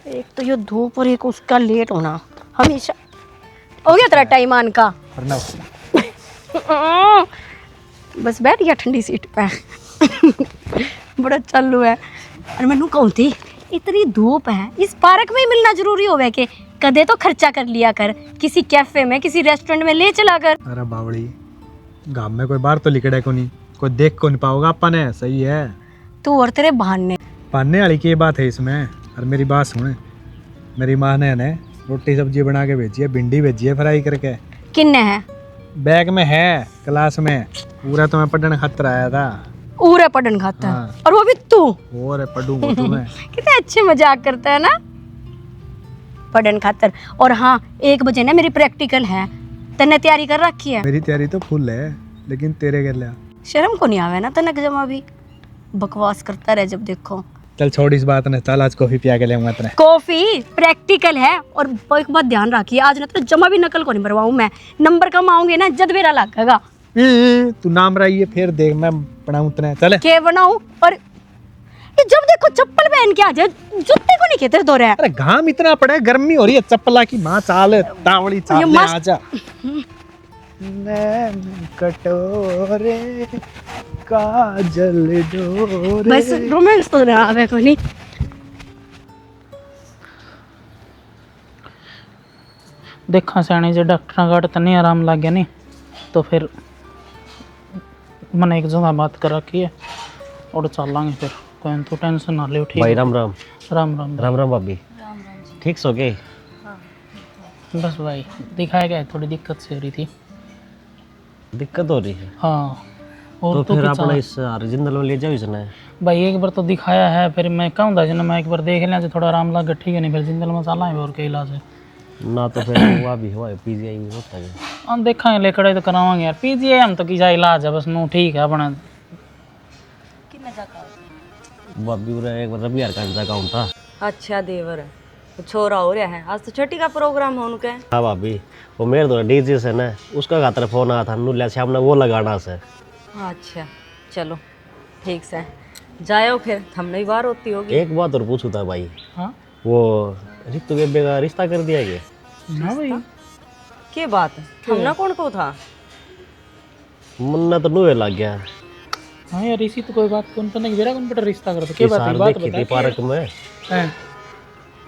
एक तो ये धूप और एक उसका लेट होना हमेशा। हो गया तेरा टाइम आन का? बस बैठ गया ठंडी सीट पे। बड़ा चालू है। और मैनू कहूँ थी इतनी धूप है, इस पार्क में ही मिलना जरूरी होवे के कदे तो खर्चा कर लिया कर, किसी कैफे में किसी रेस्टोरेंट में ले चला कर। अरे बावड़ी, गांव में कोई बाहर तो लिखड़ा को नहीं, कोई देख को नहीं पाओगा अपन है। सही है तू और तेरे बहाने। पाने वाली की बात है इसमें। और मेरी बात सुन, मेरी माँ ने रोटी सब्जी बना के भेजी है, भिंडी भेजी है फ्राई करके। किन्ने है? बैग में है, क्लास में। पूरा तो मैं पढ़ने खातर आया था। पूरा पढ़न खाता है। हाँ। और वो भी तू। और पढ़ूंगा तुम्हें। कितने अच्छे मजाक करता है ना, पढ़न खातर। और हाँ, 1 बजे ना मेरी प्रैक्टिकल है, तन्ने तैयारी कर रखी है? मेरी तैयारी तो फुल है, लेकिन तेरे कर लिया। शर्म को नहीं आवे ना तनक जमा भी? बकवास करता रहे जब देखो। चल छोड़ इस बात ने, चल आज कॉफी पिया के ले तेरे। कॉफी? प्रैक्टिकल है। और एक बात ध्यान रखिए, आज ना तो जमा भी नकल को नहीं भरवाऊं मैं। नंबर कम आऊंगे ना जद मेरा लगेगा। तू नाम रही है, फिर देख मैं पढ़ाऊं तने। चल के बनाऊं? और ये जब देखो चप्पल पहन के आ जाए, जूते को नहीं कहते दो रहे। अरे घाम इतना पड़ा है, गर्मी हो रही है, चप्पला की माँ चाल तावड़ी चाल ले आजा। नैन कटोरे काजल डोरे। बस रोमांस तो ना आवे को नहीं। देखा सियाने जे डॉक्टर का तो नहीं आराम लग गया नहीं तो फिर मैंने एक जगह बात कर रखी है और चल लांगे फिर। कोई तो टेंशन ना ले। ठीक भाई राम राम। राम राम राम राम भाभी। ठीक सो गए? बस भाई दिखाया गया, थोड़ी दिक्कत से हो रही थी। दिक्कत हो रही है? हाँ। और तो फिर अपना इस जिंदल में ले जाओ इसने। भाई एक बार तो दिखाया है, फिर मैं कहूँगा जिन्हें मैं एक बार देख लें थोड़ा आराम लग गया, ठीक है नहीं फिर जिंदल में चला है और क्या इलाज है ना। तो फिर हुआ भी हुआ है, पीजीआई में होता है। हम देखेंगे लेकड़े तो करावांगे यार। पीजीआई हम तो किसा इलाज है बस नू, ठीक है अपना। भाभी एक बार रवि यार का अकाउंट था। अच्छा देवर छोरा हो रहा है, आज तो छठी का प्रोग्राम है उनके। हाँ भाभी, वो मेरे दो डीजे से ना, उसका खातर फोन आया था, नुल्या से हमने वो लगाना से। अच्छा चलो ठीक से जाओ, फिर हमने बार होती होगी। एक बात और पूछू था भाई। हाँ वो रितु बेबे का रिश्ता कर दिया गया ना भाई? क्या बात है? हमने कौन को था? मुन्ना तो नुए लग गया। हाँ यार इसी तो कोई बात कौन तो नहीं बेरा कंप्यूटर रिश्ता कर दो। क्या बात है? बात देखी थी बता। पार्क में, हैं?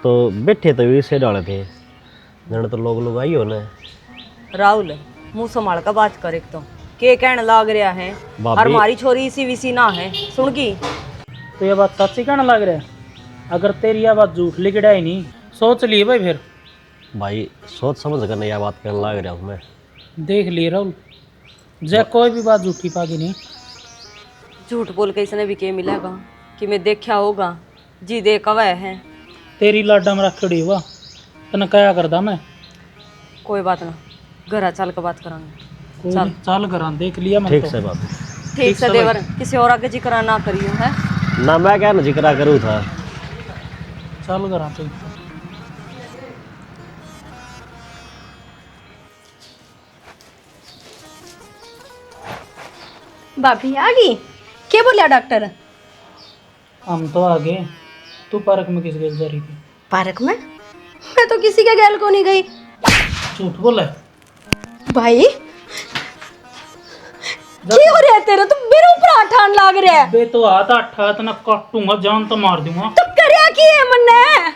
तो बैठे तो इसे डाले थे जन, तो लोग आई हो ना। राहुल मुंह संभाल का बात कर, एक तो के कहने लाग रहा है और भाभी। हमारी छोरी इसी विसी ना है सुन की। तो ये बात सच्ची कहने लग रहा है? अगर तेरी यह बात झूठ लिखड़ा ही नहीं, सोच लिए भाई फिर। भाई सोच समझ कर यह बात करने लग रहा हूँ मैं। देख लिए राहुल, जय कोई भी बात झूठी पागी नहीं। झूठ बोल के इसने भी के मिलेगा कि मैं देखा होगा जी दे कवे है। तेरी लाडा में रखड़ी हुआ तने क्या करदा मैं। कोई बात ना, घर चल के बात करांगे। कोई नहीं, चल करा देख लिया मैं ठीक तो। से बात। ठीक से देवर, किसी और आगे जिक्र ना करियो है ना, मैं क्या ना जिक्र करूँ था। चल करा तू। भाभी आ गई? क्या बोलिया डॉक्टर? हम तो आ गए। तू पार्क में किस गेल जा रही थी? पार्क में? मैं तो किसी के गैल को नहीं गई। झूठ बोला है? भाई क्या हो रहा है तेरा? तू मेरे ऊपर आठान लाग रहा है। बे तो हाथ अठा तना काटूंगा, जान तो मार दूंगा। तो करया की है मन्ने?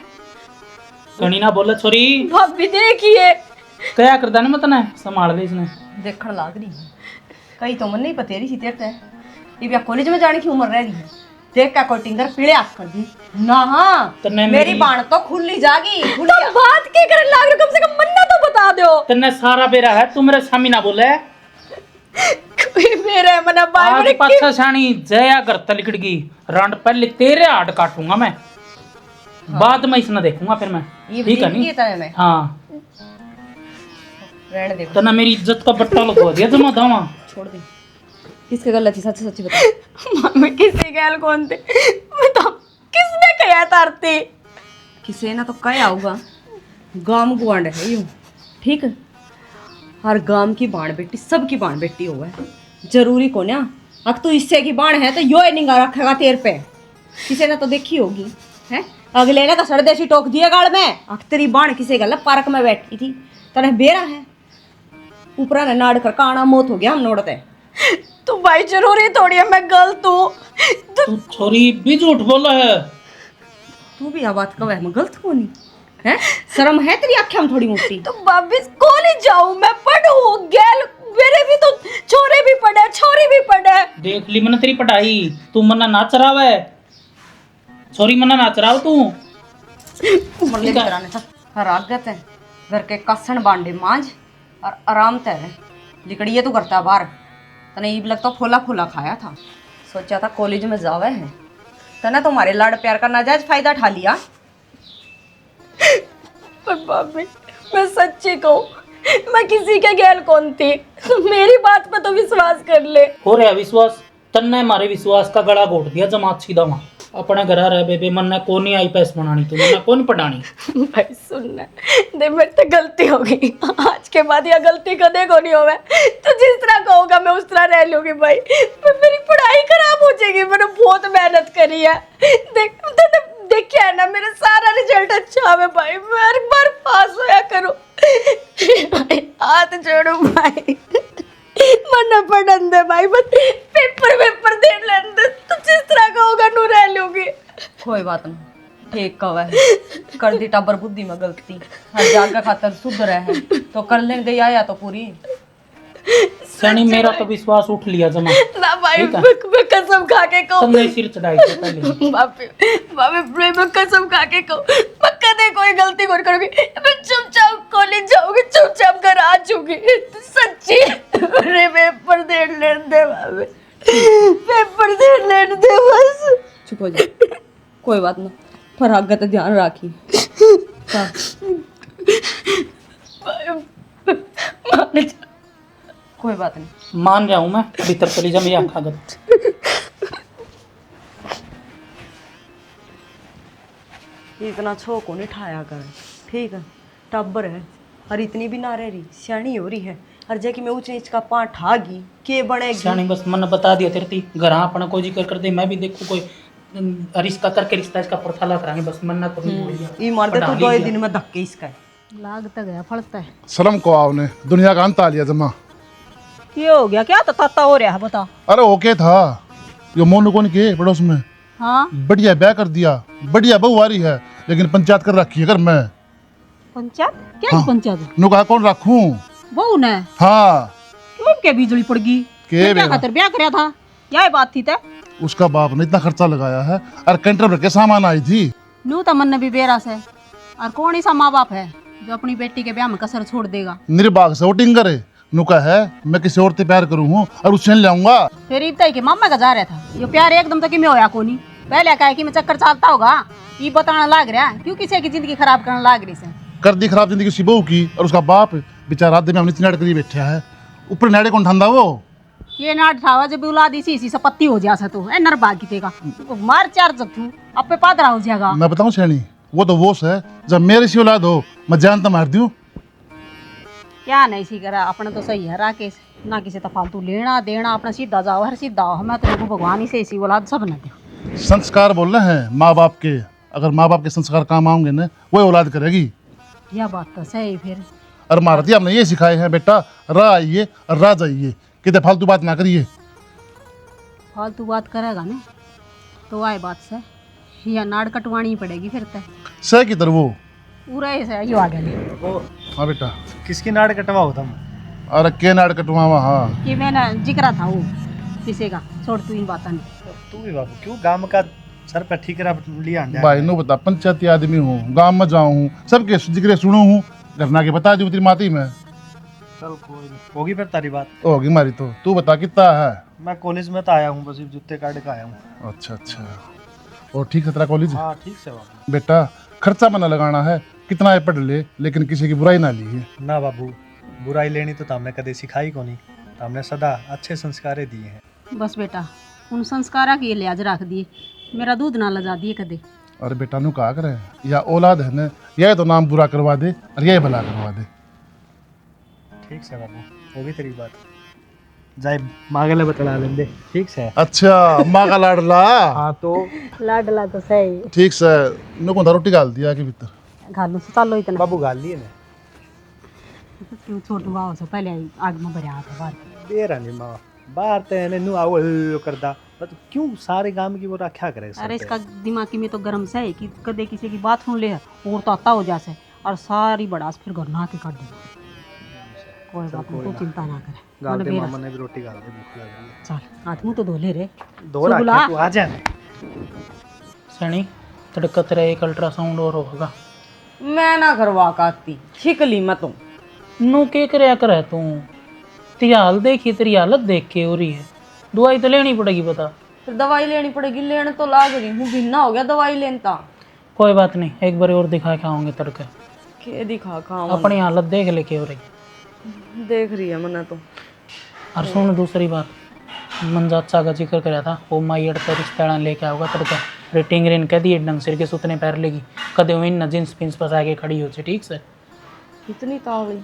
कणी ना बोले छोरी। भाभी देखिए क्या करदा ने मतने संभाल ले इसने। देखण लाग रही है कई तो मन नहीं पतेरी सी तेरे ये भी कॉलेज में जाने की उम्र रह रही है। देख का कोई टिंगर पीड़े हाथ कर दी ना। हाँ तन्ने मेरी बाण तो खुली जागी। तो बात के करन लाग रहे, कम से कम मन्ना तो बता दो। तन्ने सारा बेरा है, तू मेरे सामने ना बोले। कोई मेरे मना बाय आज मेरे पाछा छाणी जया कर तलकड़गी रांड पहले तेरे हाथ काटूंगा मैं। बाद में इसने देखूंगा फिर मैं। ये ठीक है नहीं नहीं? है मैं हाँ रहने दे, तन्ने मेरी इज्जत का बट्टा लगवा दिया जमा दावा। छोड़ दे। किसके गलत थी? सच सच्ची बता। मैं किसी गैल कौन थे? मैं तो किसने कहा तारती? किसे ना तो क्या होगा, गांव गुआंड है यूं, ठीक है? हर गांव की बाण बेटी सबकी बाण बेटी होगा, जरूरी को ना। अब तू इससे की बाण है तो यो निगाह रखेगा तेरे पे, किसी ने तो देखी होगी है। अगले ने कसड़ देसी टोक दिया गाल में। अख तेरी बाण किसे गल पार्क में बैठी थी तने बेरा है ऊपरा ने नाड़ कर काना मौत हो गया हम नोड़ते। तो भाई जरूरी थोड़ी है मैं गलत हूँ। तू छोरी भी झूठ बोला है। तू भी आ बात कवे मैं गलत कोनी है? शर्म है तेरी आंखें में थोड़ी मोटी? तो भाभी कॉलेज जाऊँ मैं पढ़ूँ गैल मेरे भी तो छोरे भी पढ़े छोरी भी पढ़े। देख ली मैंने तेरी पढ़ाई। तू मन्ना नाच रहा है छोरी मन्ना नाच रहा हो तू। मरले कराने था हरागत है घर के कसन बांडे मांझ और आराम ते रहे लिकड़िए तो करता बाहर तने ईब लग तो फूला फूला खाया था। सोचा था कॉलेज में जावे है तने तुम्हारे लाड़ प्यार का नाजायज फायदा उठा लिया। पर भाभी मैं सच्ची कहूँ मैं किसी के गैल कौन थी। मेरी बात पे तो विश्वास कर ले। हो रहा विश्वास तन्ने हमारे विश्वास का गला घोट दिया जमात सीधा वहाँ अपने घर रह बेबे मन ने कौन आई पैस बनानी तू मन कौन पढ़ानी। भाई सुनना दे मेरे से गलती हो गई आज के बाद यह गलती कदे को नहीं होवे। तो जिस तरह कहोगा मैं उस तरह रह लूंगी भाई। पर मेरी पढ़ाई खराब हो जाएगी मैंने बहुत मेहनत करी है। देखिए है ना मेरा सारा रिजल्ट अच्छा है भाई मैं हर बार पास होया करूं। भाई हाथ जोड़ो भाई मन पढ़न दे भाई बस पेपर दे लेने दे। तो जिस तरह का होगा नू रह लूंगी। कोई बात नहीं ठीक कवा है कर दी टाबर बुद्धि में गलती हर जाग का खातर सुधर है तो कर लेने गई आया तो पूरी। सनी मेरा तो विश्वास उठ लिया जमा ना भाई ठीक है? मैं कसम खा के कहूँ सबने सिर चढ़ाई थी पहले। बापे मैं कसम खा के कहूँ मैं कदे कोई गलती नहीं करूंगी। मैं चुपचाप कॉलेज जाऊंगी चुपचाप घर आ जाऊंगी। सच्ची अरे पेपर दे लेने दे बाबे पेपर दे लेने दे बस। चुप हो जा कोई बात ना पर आगत ध्यान राखी। कोई बात नहीं मान रहा हूँ मैं भीतर चली जा मेरी आँखा गत। इतना छो को नहीं ठाया कर ठीक है टब्बर है और इतनी भी ना रह रही सियाणी हो रही है हर जगह में ऊंच नीच का पाँव ठागी के बनेगी। सियानी बस मन बता दिया तेरे ती घर अपना कोई जिक्र कर दे मैं भी देखूँ कोई रिश्ता करके रिश्ता इसका परथाला कराएंगे बस मन ना तो ई मार दे तो 2 दिन में धक्के इसका लागता गया फलता है। शर्म को आओ ने दुनिया का अंत आ लिया जमा। ये हो गया क्या तो ताता हो रहा है बता। अरे ओके था यो मोनू कौन के पड़ोस में हाँ बढ़िया ब्याह कर दिया बढ़िया बहू आ रही है लेकिन पंचायत कर रखी है घर में। पंचायत क्या पंचायत नु कहा कौन रखूं बहू ने हाँ क्यों के बिजली पड़ गई के क्या खातर ब्याह कराया था यही बात थी ते उसका बाप ने इतना खर्चा लगाया है और कैंटर भर के सामान आई थी। नू तो मन भी बेरा से और कौन ही सा माँ बाप है जो अपनी बेटी के ब्याह में कसर छोड़ देगा। निर्बाग से वोटिंग करे नुका है मैं किसी और से प्यार करूँ हूँ और उसे लाऊंगा। फिर इतना के मामा का जा रहा था ये प्यार एकदम तक में होया कोनी पहले कहा कि मैं चक्कर चालता होगा ये बताना लाग रहा क्यों किसी की जिंदगी खराब करने लाग रही से कर दी खराब जिंदगी उसी बहू की और उसका बाप बेचारा आधे में हमने नाड़ करी बैठा है ऊपर नाड़े कौन ठंडा वो ये नाट ठावा जब औलाद इसी से पत्ती हो जा तो ए नर बाग की तेगा मार चार जब तू अब पे पादरा हो जाएगा। मैं बताऊं सैनी वो तो वो है जब मेरे से औलाद हो मैं जान तो मार दूं। क्या नहीं सी करा अपना तो सही है राकेश ना किसी तो फालतू लेना देना अपना सीधा जाओ हर सीधा हो मैं तो भगवान ही से ऐसी औलाद सब न दे। संस्कार बोल रहे हैं माँ बाप के अगर माँ बाप के संस्कार काम आएंगे ना वो औलाद करेगी। यह बात तो सही फिर और महारती हमने ये सिखाए हैं बेटा रा आइए और रा जाइए कितने फालतू बात ना करिए। फालतू बात करेगा ना तो आए बात से या नाड़ कटवानी पड़ेगी फिर तय सह की तरह वो पूरा ऐसे यो आ गया हाँ बेटा किसकी नाड़ कटवाओ तुम? अरे के नाड़ कटवावा हाँ कि मैंने जिक्रा था वो किसी का छोड़ तू इन बात नहीं। तू भी बाबू क्यों गांव का सर पे ठीकरा लिया भाई नो बता पंचायती आदमी हूँ गाँव में जाऊँ हूँ सबके जिक्र सुनू हूँ घरना के बता दी तेरी माती में चल कोई नहीं होगी फिर तारी बात होगी मारी तो तू बता कितना है। मैं कॉलेज में तो आया हूँ बस जूते काट के आया हूँ। अच्छा अच्छा और ठीक है तेरा कॉलेज? हाँ ठीक से बाबू। बेटा खर्चा मना लगाना है कितना है पढ़ ले लेकिन किसी की बुराई ना ली है ना बाबू बुराई लेनी तो हमने कदे सिखाई को नहीं हमने सदा अच्छे संस्कार दिए हैं। बस बेटा उन संस्कारा के लिहाज रख दिए मेरा दूध ना लजा दिए कदे। अरे बेटा नु कहा करे या औलाद है न यह तो नाम बुरा करवा दे और यह भला करवा दे। ठीक से बाबू होगी तेरी बात। जाए माँ गले बतला लेंदे ठीक से। अच्छा माँ का लाडला। हाँ तो लाडला तो सही ठीक से नो को रोटी डाल दिया के भीतर। घालू से चालो इतना बाबू गाल लिए ने क्यों छोटू बाबू से पहले आग में भरे हाथ बाहर बेरा नहीं माँ बाहर ते ने नु आओ करदा बस क्यों सारे गांव की वो रखा करे अरे इसका दिमागी में तो गर्म से है कि कदे किसी की बात सुन ले और तो आता हो जासे और सारी बड़ास फिर घर ना के काट दे। कोई बात नहीं, तू चिंता ना करे। गाल मैंने दे बेरा- मामा ने भी रोटी गाल दे भूख लग रही है। चल हाथ मुंह तो धो ले रे। दो सुबुला। रखे तू आ जा। सनी तड़का तेरा एक अल्ट्रासाउंड और होगा। मैं ना करवा काती छिकली मैं तुम। नू के करया करे तू? तेरी हाल देखी, तेरी हालत देख के हो रही है। दवाई तो लेनी पड़ेगी बता। फिर दवाई लेनी पड़ेगी, लेने तो लाग रही हूँ, भिन्ना हो गया दवाई लेनता। कोई बात नहीं, एक बार और दिखा के आऊंगे तड़के। के दिखा खाओ अपनी हालत देख ले के हो रही। देख रही है मना तो। और सुन दूसरी बात, मन चाचा का जिक्र कराया था, वो माई अड़ता रिश्तेदार लेके आओगा तड़का। रेटिंग रेन कह दिए ढंग सिर के सुतने पैर लेगी कदे हुई ना जींस पिंस पसा के खड़ी हो ठीक से। इतनी तावली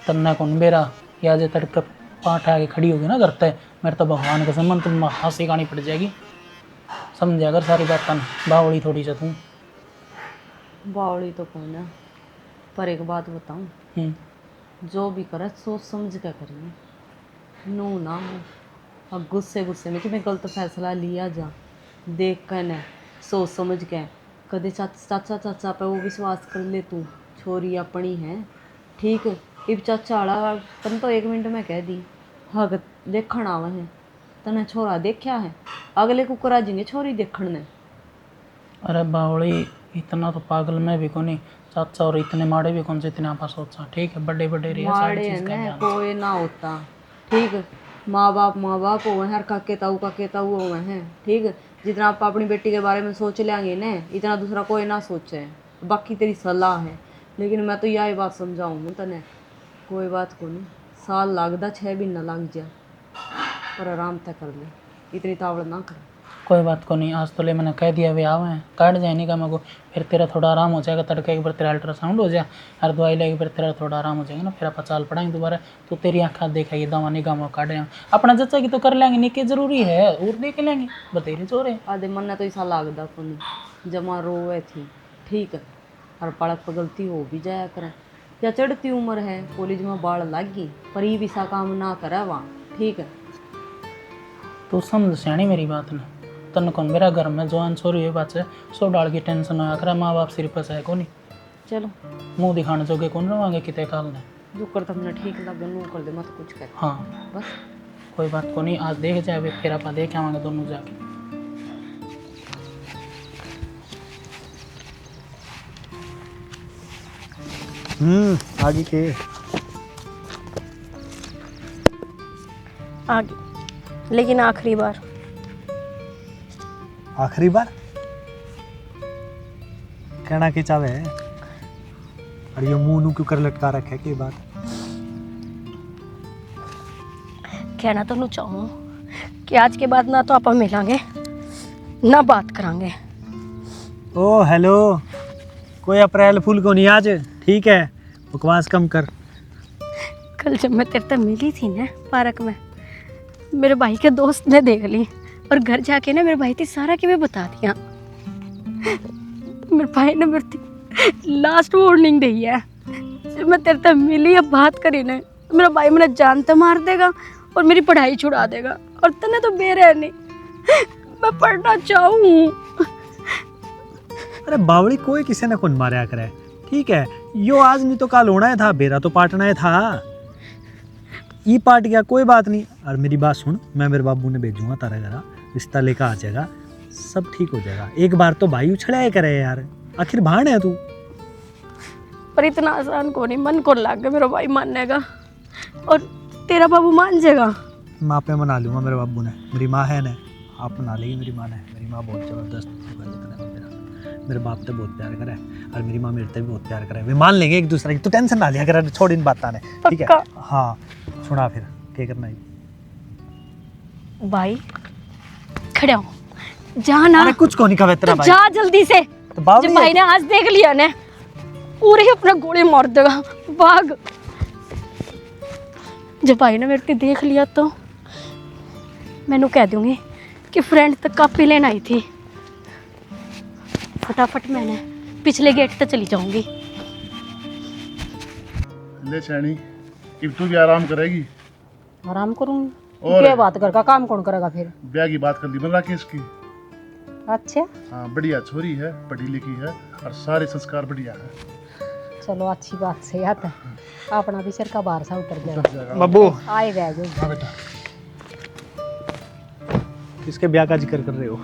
तन्ना कौन बेरा या जे तड़का पाठ आके खड़ी होगी ना करते मेरे तो भगवान का सम्मान तुम हंसी गानी पड़ जाएगी। समझ अगर सारी बात तन बावड़ी थोड़ी सा तू। बावड़ी तो कौन है, पर एक बात बताऊं, जो भी करे सोच समझ के करिए। नो ना हो अब गुस्से गुस्से में कि मैं गलत फैसला लिया जा, देख कर न सोच समझ के। कदे चाचा चाचा पे वो विश्वास कर ले तू, छोरी अपनी है ठीक। इब चाचा आड़ा तन तो 1 मिनट में कह दी हग देखण आवे है, तने छोरा देखा है, अगले को करा जिंगे छोरी देखण ने। अरे बावड़ी इतना तो पागल मैं भी कोनी चाचा और इतने माड़े भी कौन से इतने आपस सोचा ठीक है। बड़े बड़े रिया सारी माड़े चीज का ने ध्यान। कोई ना होता ठीक। माँ बाप हो हर काके ताऊ हो हैं ठीक। जितना आप अपनी बेटी के बारे में सोच लेंगे ना, इतना दूसरा कोई ना सोचे। बाकी तेरी सलाह है, लेकिन मैं तो यही बात समझाऊँ तने, कोई बात को नहीं, साल लागदा 6 महीना लग जा, पर आराम तक कर ले, इतनी तावड़ ना कर। कोई बात को नहीं, आज तो ले मैंने कह दिया वे आवे हैं काट जाए नहीं का मेरे को, फिर तेरा थोड़ा आराम हो जाएगा। तड़के एक बार तेरा अल्ट्रासाउंड हो जाए और दवाई लेके फिर तेरा थोड़ा आराम हो जाएगा ना, फिर आप चाल पड़ाएंगे दोबारा। तो तेरी आँखा देखा ये दवा निगाह में काट रहे हैं अपना जच्चा की तो कर लेंगे नहीं, के जरूरी है और देख लेंगे बतेरे चोरे। आधे मन ने तो ऐसा लागदा को नहीं, जमा रोए थी ठीक है, हर पड़क पर गलती हो भी जाया करें। या चढ़ती उम्र है, कॉलेज में बाढ़ लग गई, पर ये भी सा काम ना करे वहाँ ठीक है। तो समझ सियाणी मेरी बात ने, तन कौन मेरा घर में जवान छोरी हुई बात है, सो डाल की टेंशन होया करे, माँ बाप सिर पर है को नहीं, चलो मुँह दिखाने जोगे कौन रवांगे कितने काल ने। जो करता हमने ठीक लगे नू कर दे, मत कुछ कर हाँ बस। कोई बात को नहीं, आज देख जाए फिर आप देख आवांगे दोनों जाके। आगे के आगे लेकिन आखिरी बार कहना के चावे है और ये मुंह नू क्यों कर लटका रखे की बात। कहना तो नहीं चाहूँ कि आज के बाद ना तो आप मिलांगे ना बात करांगे। ओ हेलो, कोई अप्रैल फूल को नहीं आज ठीक है, बकवास कम कर। कल जब मैं तेरे से मिली थी ना पार्क में, मेरे भाई के दोस्त ने देख ली और घर जाके ना मेरे भाई थी सारा कि मैं बता दिया। मेरे भाई ने मेरे लास्ट वार्निंग दी है, जब मैं तेरे से मिली अब बात करी ना, मेरा भाई मैंने जान तो मार देगा और मेरी पढ़ाई छुड़ा देगा। और तने तो बेरे नहीं, मैं पढ़ना चाहूँ। अरे बावड़ी कोई किसी ने कौन मारा करे ठीक है, यो आज नहीं तो कल होना ही था, बेरा तो पाटना ही था, ये पाट गया कोई बात नहीं। और मेरी बात सुन, मैं मेरे बाबू ने भेजूंगा तारा घर, रिश्ता लेकर आ जाएगा, सब ठीक हो जाएगा। एक बार तो भाई उछड़ा करे यार, आखिर भाण है तू। पर इतना आसान को नहीं, मन को लग गया मेरा भाई मानने का, और तेरा बाबू मान जाएगा। माँ पे मना लूँगा मेरे बाबू ने, मेरी माँ है ना, आप मना लेगी मेरी माँ ने। मेरी माँ बहुत ज़बरदस्त मेरे बाप से बहुत प्यार करे और मेरी माँ मेरे से भी बहुत प्यार करे, वे मान लेंगे एक दूसरे की, तू टेंशन ना लिया कर, छोड़ इन बात ने ठीक है। हाँ सुना फिर क्या करना है भाई, खड़े हो जाना। अरे कुछ को नहीं कहा तेरा तो भाई, जा जल्दी से। तो बावड़ी जब भाई ने आज देख लिया ना, पूरे ही अपना गोली मार देगा, भाग। जब भाई ने मेरे को देख लिया तो मैनू कह दूंगी कि फ्रेंड तक कापी लेने आई थी। फटाफट मैंने पिछले गेट तक चली जाऊंगी। ले सैनी, अब तू भी आराम करेगी। आराम करूंगी। और क्या बात कर का काम कौन करेगा फिर? ब्याह की बात कर ली बन राकेश की। अच्छा, हाँ, बढ़िया छोरी है, पढ़ी लिखी है और सारे संस्कार बढ़िया है। चलो अच्छी बात से याद है, अपना भी सिर का बार सा उतर गया। बाबू आए गए जो। हाँ बेटा। किसके ब्याह का जिक्र कर रहे हो?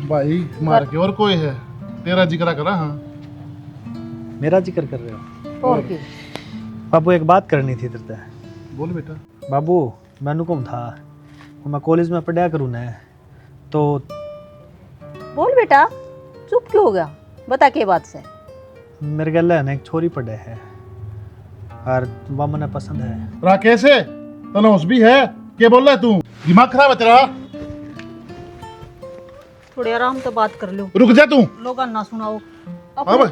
भाई मार के और कोई है? तेरा जिक्र करा। हाँ, मेरा जिक्र कर रहे हो? और की बाबू एक बात करनी थी तेरे से। बोल बेटा। बाबू मैनू कौन था मैं कॉलेज में पढ़ा करूँ न, तो बोल बेटा, चुप क्यों हो गया? बता के बात से। मेरे गल है ना एक छोरी पढ़े है और वह मने पसंद है। राकेश है तनोस भी है। क्या बोल रहा है तू? दिमाग खराब है तेरा? थोड़ी आराम से बात कर लो, रुक जा तू। लोग ना सुनाओ। हाँ भाई,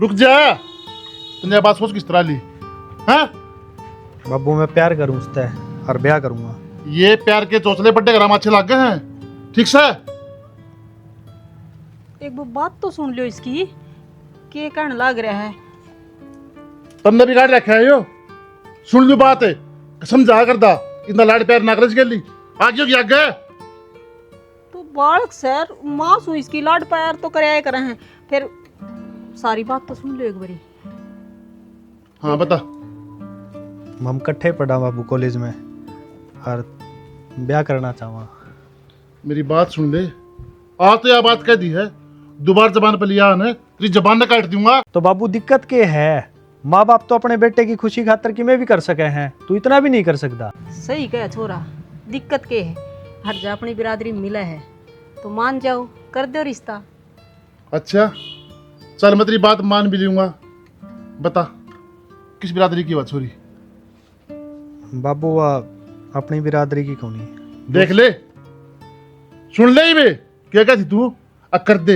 रुक जा। तुमने बात सोच किस तरह ली? हाँ, बाबू मैं प्यार करूँ उससे और ब्याह करूँगा। ये प्यार के चौचले पट्टे ग्राम अच्छे लग गए हैं, ठीक से? एक वो बात तो सुन लो इसकी, के कहने लग रहा है। तुमने बिगाड़ रखा है यो। सुन लो बात है, समझा कर दा। इतना लाड़ प्यार ना कर गली आगे की आगे। तो बालक सर माँ सु इसकी लाड प्यार तो कराया करे हैं, फिर सारी बात तो सुन लो एक बारी। हाँ बता। हम इकट्ठे पढ़ा बाबू कॉलेज में और ब्याह करना चाहवा। मेरी बात सुन ले। आज तो यह बात कह दी है, दोबारा जबान पर लिया है तेरी जबान न काट दूंगा। तो बाबू दिक्कत के है? माँ बाप तो अपने बेटे की खुशी खातर कि मैं भी कर सके हैं, तू इतना भी नहीं कर सकता। सही कह छोरा, दिक्कत के है? हर जा अपनी बिरादरी मिला है तो मान जाओ, कर दो रिश्ता। अच्छा चल, मैं तेरी बात मान भी लूंगा। बता किस बिरादरी की बात छोरी? बाबू वह अपनी बिरादरी की कौन है? देख ले, सुन ले बे। क्या कहती तू? कर दे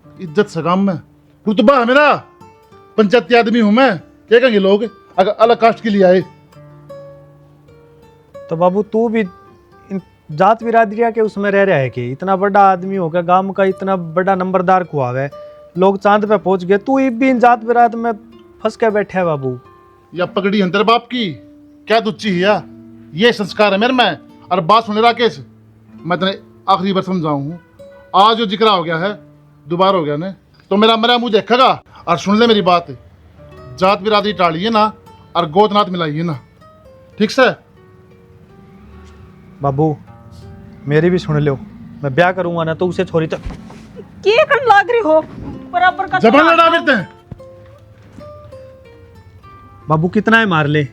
इज्जत सगाम में रुतबा है मेरा, पंचायती आदमी हूं मैं। क्या कहेंगे लोग अगर अलग कास्ट के लिए आए? तो बाबू तू भी इन जात बिरादरिया के उसमें रह रहा है कि इतना बड़ा आदमी होगा, गांव का इतना बड़ा नंबरदार खुआवे, लोग चांद पे पहुंच गए, तू भी इन जात बिराद में फंस के बैठे है बाबू। या पगड़ी है तेरे बाप की? क्या तुच्ची है या? ये संस्कार है मेरे में। और बात सुन राकेश, मैं तेरे आखिरी बार समझाऊं हूं, आज जो जिक्र हो गया है दोबारा हो गया ना तो मेरा मेरा मुंह देखेगा। और सुन ले मेरी बात, जात बिरादरी टालिए ना और गोदनाथ मिलाइए ना, ठीक से? बाबू मेरी भी सुन लो, मैं ब्याह करूंगा ना तो उसे छोरी तो के कर लाग रही हो? बराबर का जबान लड़ा देते हैं। बाबू कितना है मार ले,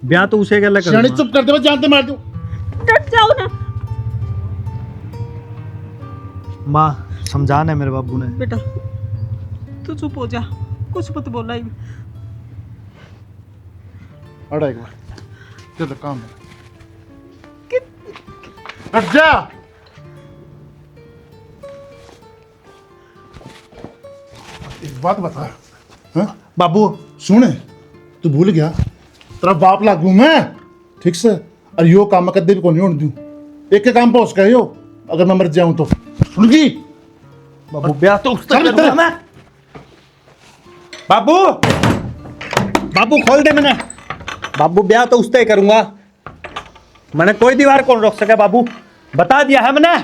ब्याह तो उसे गला शानी करूंगा। चुप कर दे, मैं जानते मार दूं। डट जाओ ना माँ समझाना है मेरे बाबू ने। बेटा, तू चुप हो जा, कुछ मत बोला ही। अड़ा एक बार, ये तो काम है। हट जा। एक बात बता। हाँ? बाबू सुन, तू भूल गया तेरा बाप लागू मैं, ठीक से? और यो काम मैं कदे भी कौन होने दूं। एक के काम पहुंच गए हो, अगर मैं मर जाऊं तो सुन गई। बाबू ब्याह तो उससे चल करूंगा मैं। बाबू बाबू खोल दे मैंने। बाबू ब्याह तो उससे ही करूंगा, मैंने कोई दीवार कौन रोक सके? बाबू बता दिया है मैंने।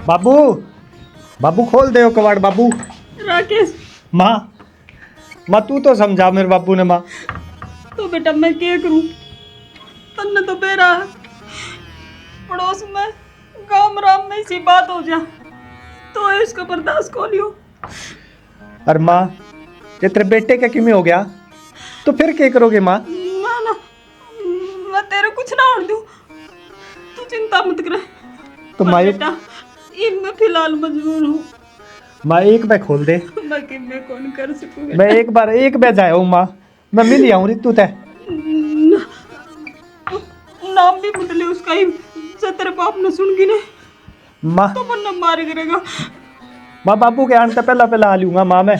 बाबू बाबू खोल दे कबाड़। बाबू राकेश, माँ माँ तू तो समझा मेरे बाबू ने। माँ तो बेटा मैं क्या करूं? तन्ने तो बेरा है, पड़ोस में गांव राम में इसी बात हो जा तो इसका बर्दाश्त को लियो। अरे माँ ये तेरे बेटे का किमें हो गया तो फिर क्या करोगे माँ? ना मैं तेरे कुछ ना होने दूं, तू चिंता मत कर। तो माँ बेटा ये मैं फिलहाल मजबूर हूँ, माँ एक बार खोल दे। मैं कौन कर सकूँ? मैं एक बार जाए हूँ माँ, मैं मिल आऊँ रितु तय। नाम भी बदले उसका ही, से तेरे बाप ने सुन गी ने माँ तो मन मार करेगा। माँ बाबू के आने से पहला आ लूंगा माँ मैं।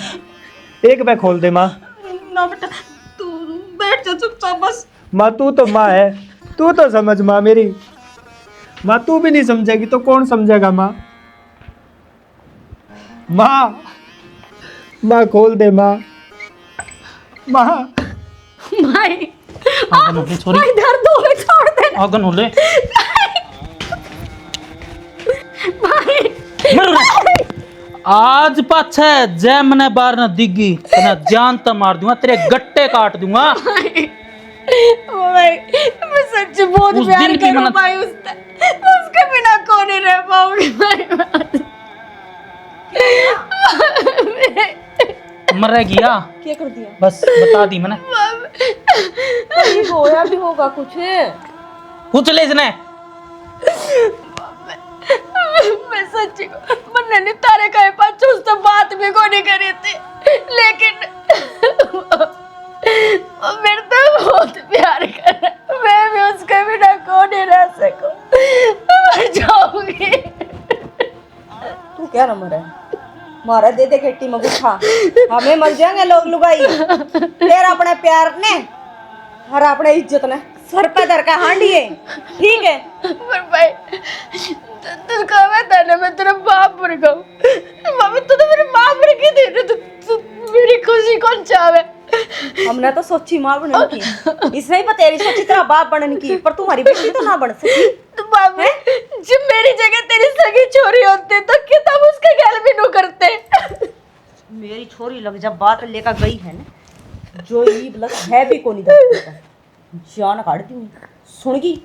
एक बार खोल दे माँ। ना बेटा तू बैठ जा चुपचाप बस। माँ तू तो माँ है, तू तो समझ माँ मेरी। माँ तू भी नहीं समझेगी तो कौन समझेगा माँ। माँ माँ खोल दे माँ। माँ भाई आगन होले छोरी, भाई दर्द हो गए, छोड़ दे आगन होले भाई। मर रहा। आज पाछे जय मने बार न दिगी तना जान तो मार दूंगा, तेरे गट्टे काट दूंगा। भाई मैं सच बहुत उस प्यार दिन की करूं मन्नत- भाई उसके बिना कौन ही रह पाऊंगी भाई। मर गया क्या कर दिया? बस बता दी मैंने। कहीं होया भी होगा कुछ। पूछ ले इसने। मैं सच्ची मैंने नहीं तारे कहे पास उससे बात भी को नहीं करी थी, लेकिन वो मेरे तो बहुत प्यार करे, मैं भी उसके बिना कौन नहीं रह सकूं, मर जाऊंगी। तू क्या नंबर है? मारा दे दे केटी मगुठा, हमें मर जाएंगे लोग लुगाई। फिर अपने प्यार ने और अपने इज्जत ने सर पे धर के हांडिए, ठीक है? पर भाई तू कहा था ना मैं तेरा बाप पर कहूँ, मम्मी तू तो मेरे बाप पर की थी, तू मेरी खुशी कौन चाहे। हमने तो सोची माँ बनने की, इसने ही तेरी सोची तेरा बाप बनने की, पर तुम्हारी बेटी तो ना बन सकी। तो बाप जब मेरी जगह तेरी सगी छोरी होते तो क्या तब उसके गैल भी नो करते। मेरी छोरी लग जब बात लेकर गई है ना, जो ये लग है भी को नहीं करता, जान काट दी सुनगी।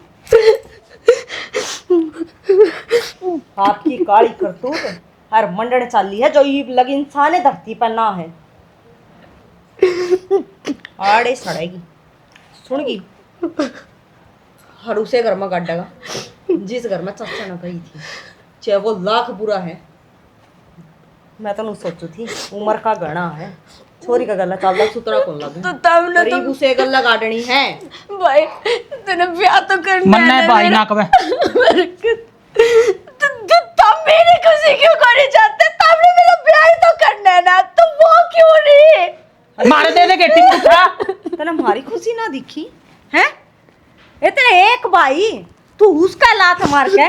आपकी काली करतूत हर मंडन चाली है, जो ये लग इंसान है धरती पर ना है, आड़े सड़ेगी सुनगी। हर उसे घर में गाड़ेगा जिस घर में चचा न गई थी, चाहे वो लाख बुरा है। मैं तो सोचू थी उम्र का गणा है, छोरी का गला चावला सुतरा कौन लगे, तो तब न गरीब उसे गला गाड़नी है। भाई तूने ब्याह तो करना मन्ना है भाई ना कवे। तो तब मेरी खुशी क्यों करनी चाहते, तब ने मेरा ब्याह ही तो करना है ना, तो वो क्यों नहीं। मारे दे दे केटी मगुठा। तेने हमारी खुशी ना दिखी है? इतने एक भाई तू उसका लात मार के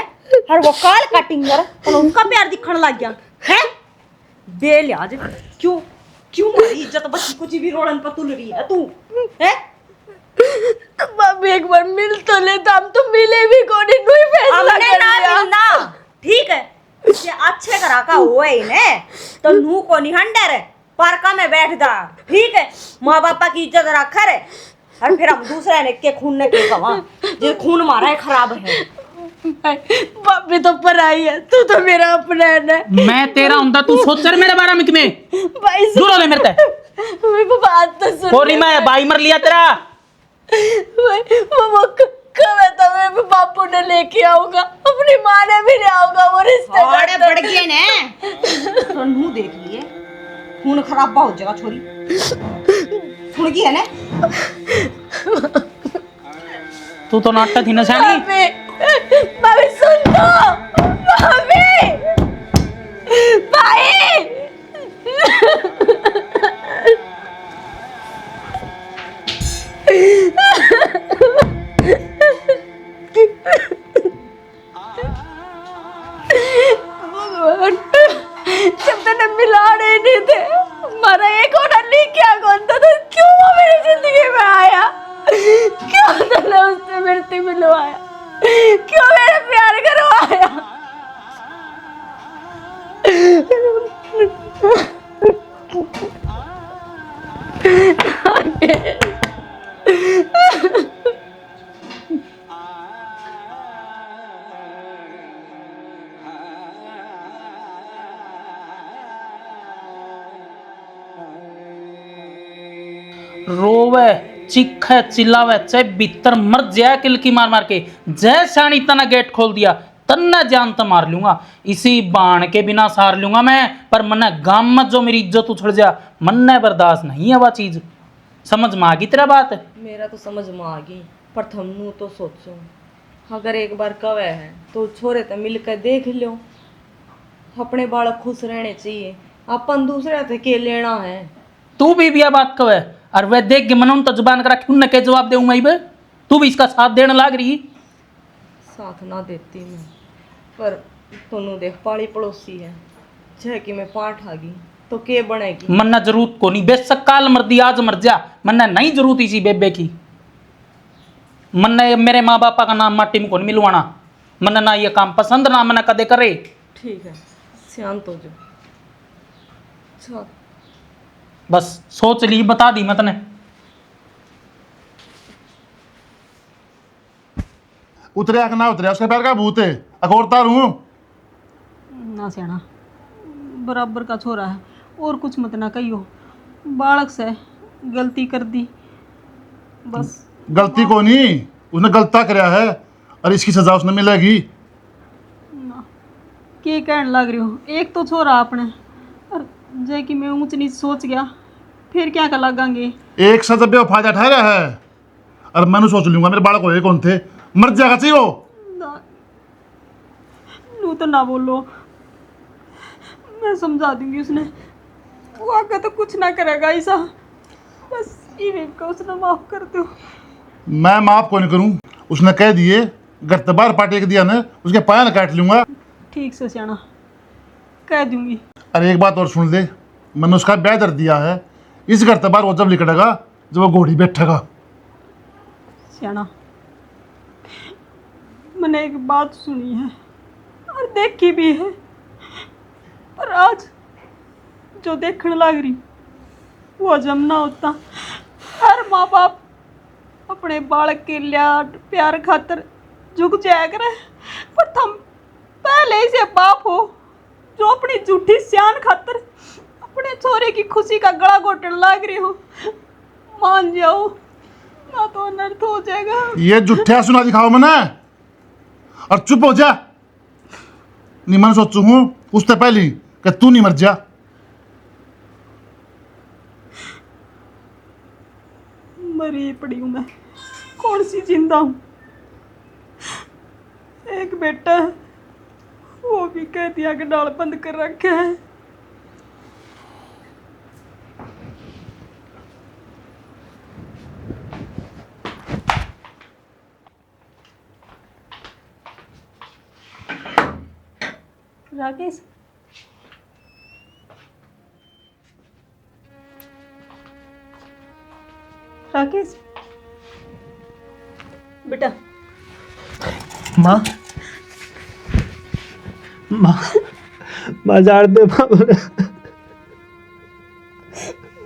हर वो काल कटिंगर और उसका प्यार दिखने लग गया है? बेलियाज क्यों क्यों मारी इज्जत बच्ची कुछ भी रोड़न पर तुल रही है तू है? तो बाबी एक बार मिल तो ले, तो हम तो मिले भी कौन नहीं, तू ही फैसला हमने कर ना लिया। मिलना, ठीक है? ये अच्छे करा का हुआ ही ने तो नू को नहीं हंडर पार्का में बैठ जा, ठीक है? माँ बापा की इज्जत रखा रे, और फिर हम दूसरे ने के खून ने के कमा जो खून मारा है खराब है। बाबी तो पराई है, तू तो मेरा अपना है ना। मैं तेरा हुंदा तू सोच रहा मेरे बारे में किमें भाई दूर हो ले मेरे ते। मेरी बात तो सुन। कोरी मैं भाई मर लिया तेरा। भाई वो कब है तो मैं बापू ने लेके आऊंगा, अपनी माँ ने भी ले आऊंगा, वो रिश्ते बड़े बढ़ गए ने तो नू देख लिए खून खराब हो जाएगा छोरी, सुन गई है ना? तू तो नाटक थी ना सानी। भाभी सुन तो, भाभी भाई। भगवान जब तक मिलाने ही नहीं थे, हमारा एक और अली क्या कौन था, तो क्यों वो मेरी जिंदगी में आया, क्यों तूने उससे मेरे से मिलवाया, क्यों मेरा प्यार करवाया। रोवे चीखे चिल्लावे चाहे भीतर मर जाए किलकी मार मार के, जय सानी तना गेट खोल दिया तन्ना जान तो मार लूंगा, इसी बाण के बिना सार लूंगा मैं। पर मन्ने गाम मत जो मेरी इज्जत उछड़ जा, मन्ने बर्दाश्त नहीं है वह चीज। समझ में आ गई तेरा बात? मेरा तो समझ में आ गई, पर थमनू तो सोचो अगर एक बार कवे है तो छोरे तो मिलकर देख लो, अपने बालक खुश रहने चाहिए, अपन दूसरे से के लेना है। तू भी बिया बात कवे और वह देख के मनन तो जुबान करा क्यों न के जवाब दे मैं बे। तू भी इसका साथ देने लाग रही। साथ ना देती मैं, पर तोनू देख पाली पड़ोसी है, जह कि मैं पाठ आ गई तो के बनेगी। मन्ना जरूरत को नहीं, बेशक काल मर दी आज मर जा, मन्ना नहीं जरूरत इसी बेबे की। मन्ना ये मेरे माँ बापा का नाम माटी में कौन मिलवाना, मन्ना ना ये काम पसंद ना मन्ना कदे करे। ठीक है, शांत हो जाओ। चल बस सोच ली, बता दी मैं तने। उतरे या कि ना उतरे, उसके पैर का भूत है, अकोरता हूँ। ना सियाना, बराबर का छोरा है, और कुछ मत ना कहियो। बालक से गलती कर दी बस। गलती को नहीं, उसने गलता कराया है और इसकी सजा उसने मिलेगी। के कहने लग रही हो, एक तो छोरा आपने, और जय कि मैं ऊंच नीच सोच गया, फिर क्या कर लगांगे। एक सजा बेवफा ठहरा है और मैंने सोच लूंगा मेरे बालक होए कौन थे, मर जाएगा चाहिए वो। नू तो ना बोलो, मैं समझा दूंगी उसने, वो आगे तो कुछ ना करेगा ऐसा, बस ये को उसने माफ कर दो। मैं माफ को नहीं करूं, उसने कह दिए घर तबार पार्टी के दिया ना, उसके पाया ना काट लूंगा। ठीक से सियाना, कह दूंगी। अरे एक बात और सुन ले, मैंने उसका ब्याह दर दिया है, इस घर तबार वो जब निकलेगा जब वो घोड़ी बैठेगा। सियाना, मैंने एक बात सुनी है और देखी भी है, पर आज जो देखने लग रही वो हजम ना होता। हर माँ बाप अपने बालक के लाड प्यार खातर झुक जाया करे, पर तुम पहले ही से बाप हो जो अपनी झूठी सियान खातर अपने छोरे की खुशी का गला घोटने लग रही हो। मान जाओ ना तो अनर्थ हो जाएगा। ये जुठिया सुना दिखाओ मैंने और चुप हो जा। नहीं मैं सोचू हूँ उससे पहले कि तू नहीं मर जा। मरी पड़ी हूँ मैं, कौन सी जिंदा हूँ। एक बेटा है, वो भी कह दिया कि डाल बंद कर रखे है। राकेश, राकेश बेटा, माँ माँ माँ झाड़ दे माँ।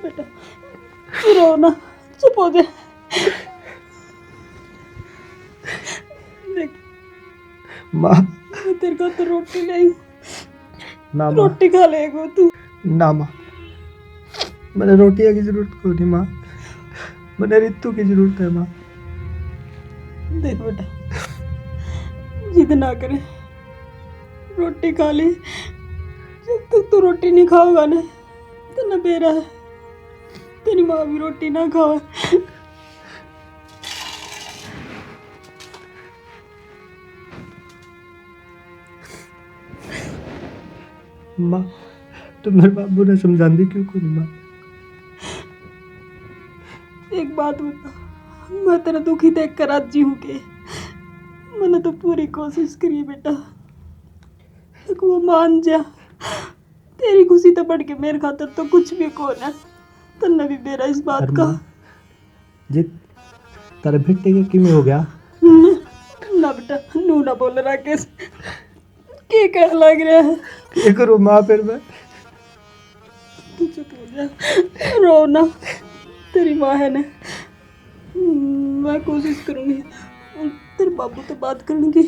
बेटा तू रो ना, चुप हो जा। देख माँ मैं तेरे को तो रोटी लाई, ना माँ, रोटी खा लेगा तू। ना माँ, मैंने रोटियाँ की जरूरत को नहीं माँ, मैंने रितु की जरूरत है माँ। देख बेटा, जिद ना करे, रोटी खा ले। जब तक तू रोटी नहीं खाओगा ना तो न बेरा है, तेरी माँ भी रोटी ना खाओ। माँ तो मेरे बाबू ने समझाती क्यों को नहीं माँ? एक बात बता, मैं तेरा दुखी देख कर राजी हूँ के मैंने तो पूरी कोशिश करी बेटा, एक वो मान जा। तेरी खुशी तो बढ़ के मेरे खातर तो कुछ भी कौन है, तन्ने भी मेरा इस बात का। जित तेरे बेटे के किमें हो गया? ना बेटा, नू ना बोल राकेश, के कह लग रहा है। क्या करूँ माँ फिर मैं? तू चुप हो जा, रो ना, तेरी माँ है ना। मैं कोशिश करूँगी, तेरे बाबू तो बात करेंगे।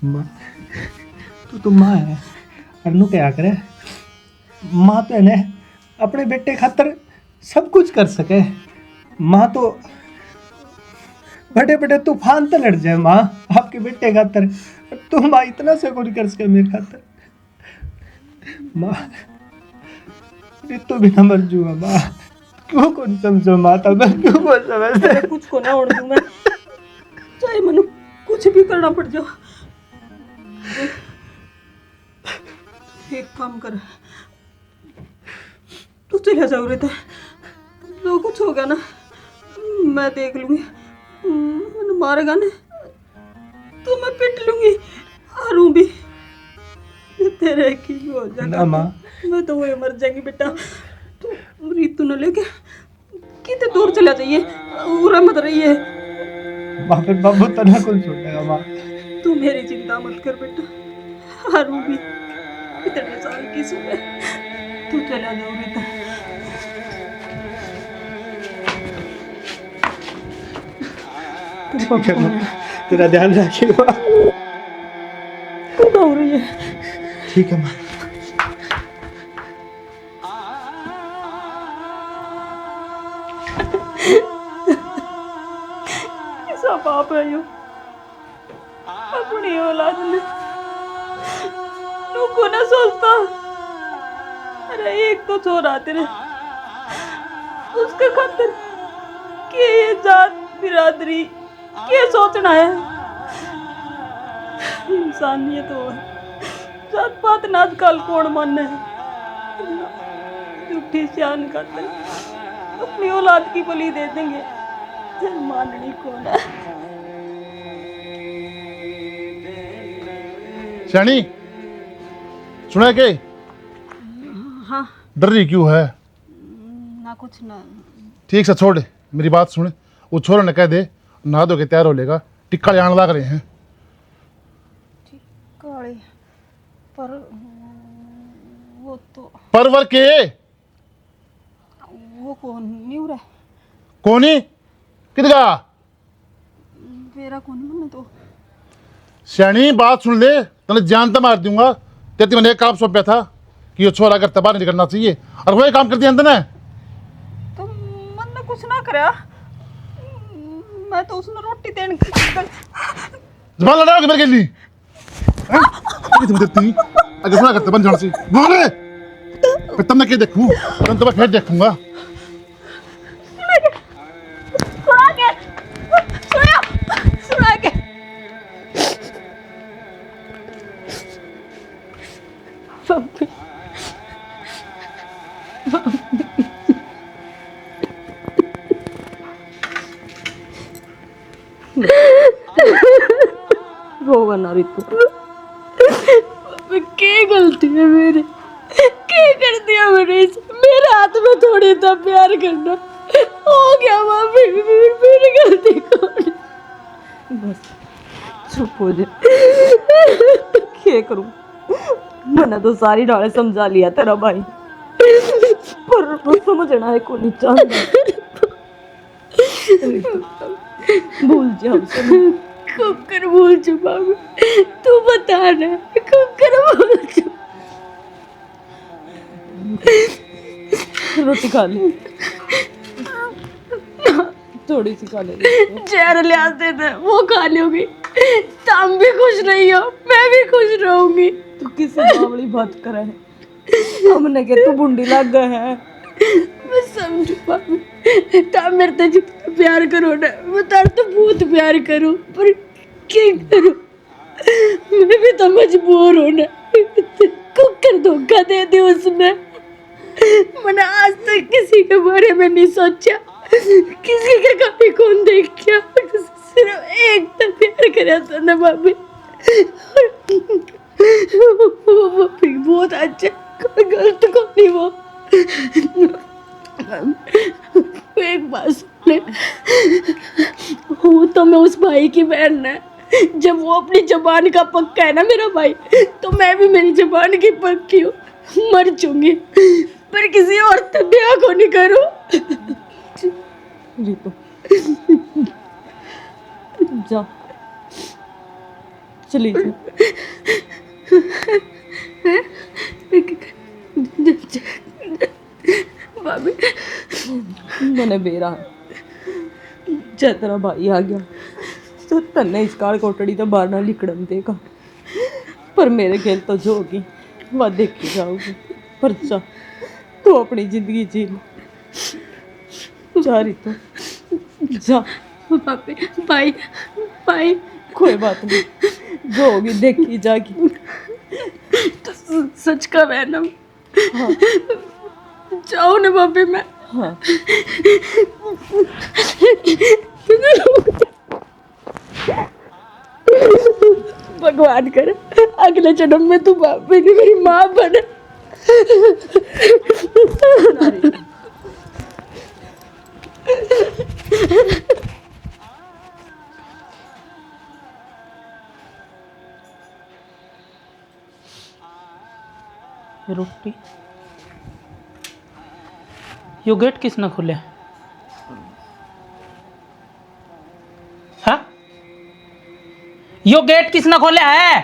माँ तू माँ है और नू क्या करे, माँ तो है ना अपने बेटे खातर सब कुछ कर सके। माँ तो बड़े बड़े तूफान तो लड़ जाए माँ आपके बेटे खातर, तू माँ इतना से कुछ कर सके मेरे खातर। माँ तो बिना मर जूंगा माँ, क्यों कौन समझो माँ, तब मैं क्यों कौन समझ। कुछ को ना उड़ दूँ मैं, चाहे मनु कुछ भी करना पड़ जाओ। एक काम कर, तू चले जाओ रे, तो जो कुछ होगा ना मैं देख लूँगी। मैंने मारेगा ना तो मैं पिट लूंगी। हारू भी तेरे की भी हो जाएगा। ना माँ। मैं तो वही मर जाएंगी बेटा। तू रीतू ने लेके कितने दूर चला जाइए, उरा मत रहिए। माँ फिर बाबू तना कौन छोड़ेगा माँ। तू मेरी चिंता मत कर बेटा। हारू भी इतने साल की सुबह तू चला जाओ बेटा। ठीक है माँ, तेरा ध्यान रखिएगा। तू हो रही है। ठीक है माँ। कैसा पाप है यो अपनी औलाद में तू को ना सोचता। अरे एक तो चोर आते रहे उसके खातिर के ये जात बिरादरी क्या सोचना है। इंसानियत हो जात पात ना आजकल कौन मानने है। झूठी शान करते अपनी औलाद की बलि दे देंगे, फिर माननी कौन है। शैनी सुना के? हाँ डर रही क्यों है? ना कुछ ना। ठीक से छोड़, मेरी बात सुन। वो छोरा ने कह दे नहा धो के तैयार हो लेगा, टिक्का ले आने लग रहे हैं। काली पर वो तो परवर के वो कौन नहीं हो रहा कोनी किधर? मेरा कौन मैंने तो शैनी बात सुन ले, तने जान तो मार दूंगा। तेरे मैंने एक काम सौंपा था कि ये छोरा अगर तबाह नहीं करना चाहिए, और वही काम कर दिया अंदर ने। तो मन ने कुछ ना करा। मैं तो उसने रोटी देने जबान लड़ा के मेरे के लिए तुम देती अगर सुना करते बन जान से बोले फिर तब मैं क्या देखूं? तुम तो मैं फिर देखूंगा। सुना के रोगा ना रितु। क्या गलती है मेरी? क्या कर दिया मैंने? मेरे हाथ में थोड़ी था प्यार करना। हो गया माफी, मेरी गलती कौन है? बस चुप हो जा। क्या करूं? मैंने तो सारी डाले समझा लिया तेरा भाई, पर वो समझना है को नहीं चाहता। भूल जा उसे। कुकर भूल चुका मैं, तू बता ना। कुकर भूल चुका। रोटी खा ले, थोड़ी सी खा ले। जहर ले आते थे वो खा लोगी, तुम भी खुश रही हो, मैं भी खुश रहूंगी। तू किसी बावली बात कर है? हमने के तू बुंडी लग गए है। मैं समझू पापी, तुम मेरे से जितना प्यार करो ना, मैं तार तो बहुत प्यार करूं, पर क्या करूं? मैं भी तो मजबूर हूं ना। कुकर धोखा दे दी उसने। मैंने आज तक किसी के बारे में नहीं सोचा, किसी के कभी कौन देखा, सिर्फ एक तो प्यार करा था ना भाभी। वो भी बहुत अच्छा, कोई गलत को नहीं वो। एक बात सुन ले, वो तो मैं उस भाई की बहन है। जब वो अपनी जबान का पक्का है ना मेरा भाई, तो मैं भी मेरी जबान की पक्की हूँ। मर चूंगी पर किसी और तक ब्याह को नहीं करूँ। रितु जा, चली जा। भाभी मैंने बेरा जय तेरा भाई आ गया तो तन्ने इस कार कोटड़ी तो बाहर ना लिकड़न देगा, पर मेरे खेल तो जो होगी वह देख के जाओगी। पर जा तू अपनी जिंदगी जी ले। जा रितु जा। भाभी भाई भाई कोई बात नहीं, जो होगी देखी जागी। तो सच का वैनम। हाँ जाओ ना भाभी मैं। हाँ भगवान कर अगले जन्म में तू मेरी मेरी माँ बने। ये रोटी, यो गेट किसने खोले? हाँ, यो गेट किसने खोले है?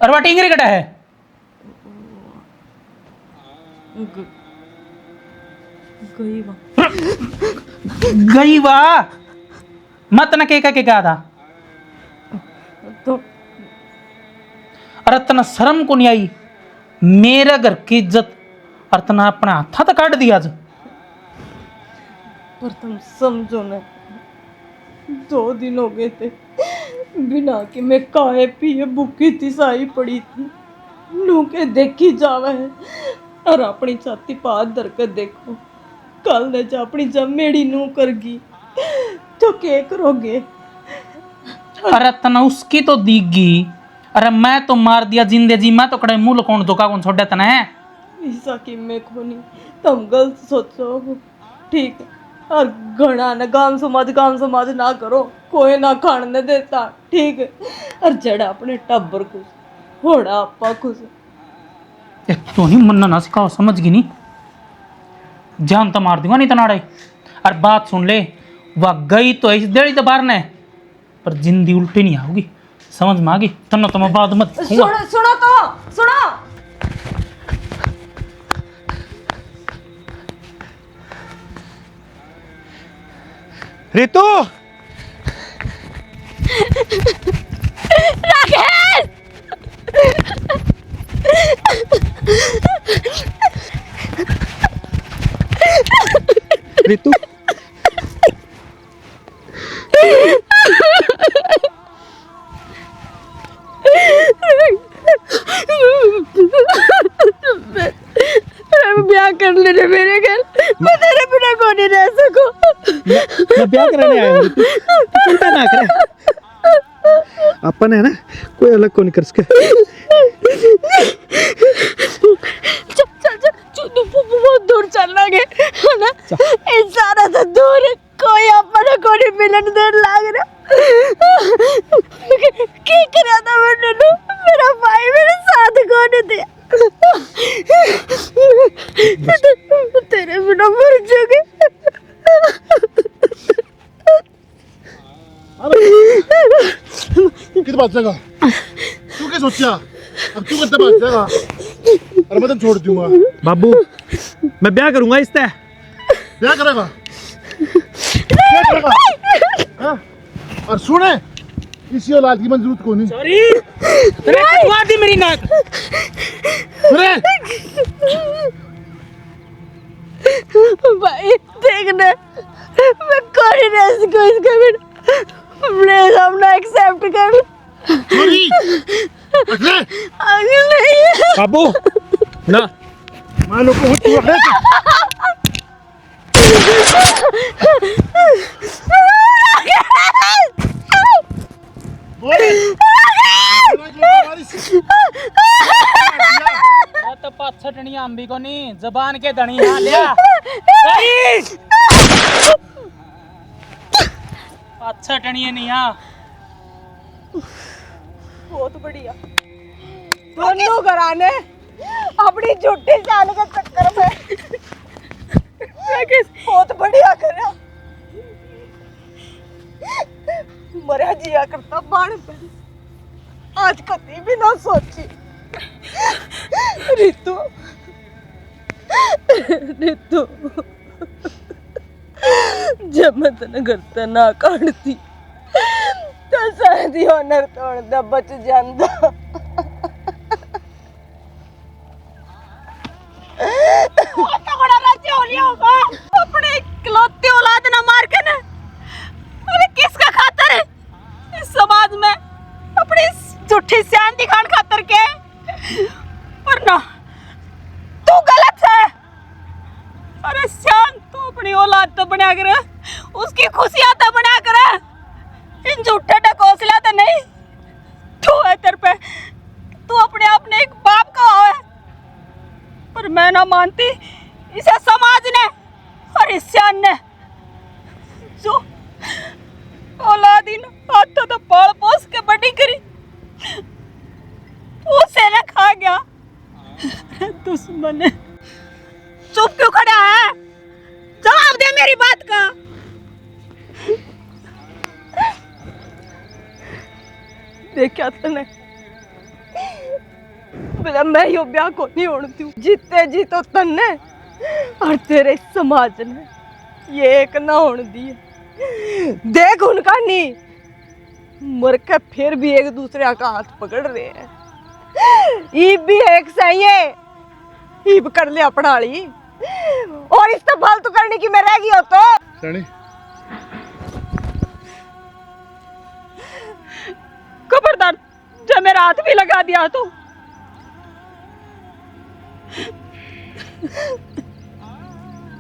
अरे वाट इंग्री कटा है? गई वाह, मत न के क्या था तो अरे तना शर्म को नहीं आई? मेरा घर की इज्जत और तना अपने हाथा तक काट दिया आज। पर तुम समझो ना, 2 दिन हो गए थे बिना कि मैं खाए पिए भूखी थी, साई पड़ी थी। नू के देखी जावे है और अपनी छाती पात धर कर देखो, कल ने जा अपनी जमेड़ी नू करगी तो क्या करोगे? अरे तना उसकी तो दीगी, अरे मैं तो मार दिया जिंदे जी, मैं तो कड़े मुंह कौन धोखा कौन छोड़े तना है? ऐसा कि मैं को नहीं, तुम गलत सोचो, ठीक है? और घना ना गांव समाज ना करो, कोई ना खाने देता, ठीक है? और जड़ा अपने टब्बर खुश होड़ा आपा खुश। तो नहीं मन्ना ना सिखाओ, समझ गई नहीं? जान तो मार दूंगा नहीं तनाड़े। और बात सुन ले, वह गई तो ऐसी देरी तो बाहर ने, पर जिंदी उल्टी नहीं आओगी, समझ में आ गई? तन्ना तो मैं बाद मत सुनो सुनो तो सुनो। रितु, राकेश रितु, ब्याह कर लेने मेरे घर, मैं तेरे बिना को नहीं रह सकूं। मैं ब्याह कराने आया हूँ रितु, तू चिंता ना करे। अपन है ना, कोई अलग को नहीं कर सके। चल बहुत दूर चलना है ना, इंसान तो दूर है, कोई अपना को नहीं मिलन देर लाग रहा। क्या करा था मैंने? मेरा भाई मेरे साथ को नहीं दिया, तेरे बिना मर जाओगे। कितने बात जगह तू क्या सोचा? अब तू कितने बात जगह? अरे मैं तो छोड़ दूंगा। बाबू, मैं ब्याह करूंगा इससे। क्या करेगा? क्या करेगा? हाँ? और सुने, इसी औलाद की मंजूर को नहीं। सॉरी, तेरे कटवा दी मेरी नाक। सुने, भाई देखना, मैं कोई नहीं इसको इसका बिना, प्लीज अपना एक्सेप्ट कर। सॉरी, अगले आगे नहीं बाबू ना, मैं लोग को तू अगले तो पाछटनी अंबी को नहीं, जबान के धनी यहाँ लिया। पाछटनी नहीं यहाँ। बहुत बढ़िया, दोनों घराने अपनी झूठी जान के चक्कर में बहुत बढ़िया करा। मरा जिया करता बाण पे, आज कभी भी ना सोची। रितु रितु, जब मैं तेने घर से ना काटती तो शायद ही ऑनर तोड़दा बच जांदा। तो बड़ा राजी हो लिया होगा अपने इकलौती औलाद ना मार के ना। अरे किसका खातर है इस समाज में? अपनी झूठी शान दिखाने खातर के? और ना, तू गलत है। अरे शान तू अपनी औलाद तो बना कर, उसकी खुशियां तो बना कर, झूठा ढकोसला तो नहीं, तू है तेरे पे, तू अपने आप ने एक बाप का है, पर मैं ना मानती इसे समाज ने और ईशान ने जो औलादीन हाथों तो पाल पोस के बड़ी करी उसे न खा गया। दुश्मन चुप क्यों खड़ा है? जवाब दे मेरी बात का। देखा तने बोला मैं यो ब्याह को नहीं होती हूँ, जीते जी तो तन्ने और तेरे समाज ने ये एक ना होने दिए। देख उनका नहीं मर के फिर भी एक दूसरे का हाथ पकड़ रहे हैं। ईब भी एक सही है, ईब कर ले अपना ली और इस तो फालतू करने की मैं रह गई हो तो रानी खबरदार जब मेरा हाथ भी लगा दिया तो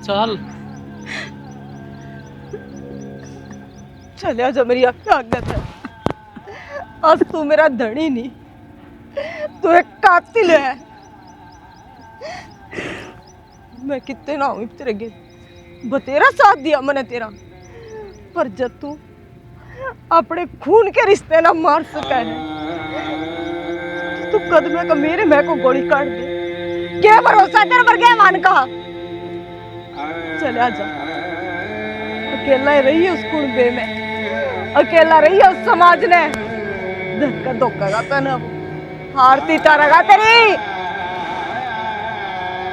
चल चलिया जो मेरी आगत है। आज तू मेरा धनी नहीं, तू एक कातिल है। मैं कितने ना हूँ तेरे गे बतेरा साथ दिया मैंने तेरा, पर जब तू अपने खून के रिश्ते ना मार सका है तू कदमे का मेरे मैं को गोली काट दे। क्या भरोसा तेरे पर क्या मान का? चले आजा, अकेला ही रही है उस कुंबे में, अकेला रही है उस समाज ने। धक्का धोखा का तना हारती तारेगा तेरी।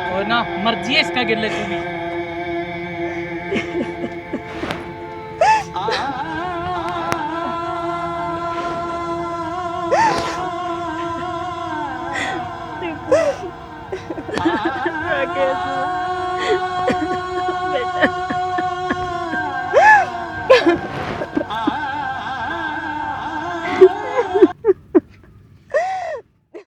और ना मर्जी है इसका गिर ले तू भी। कैसे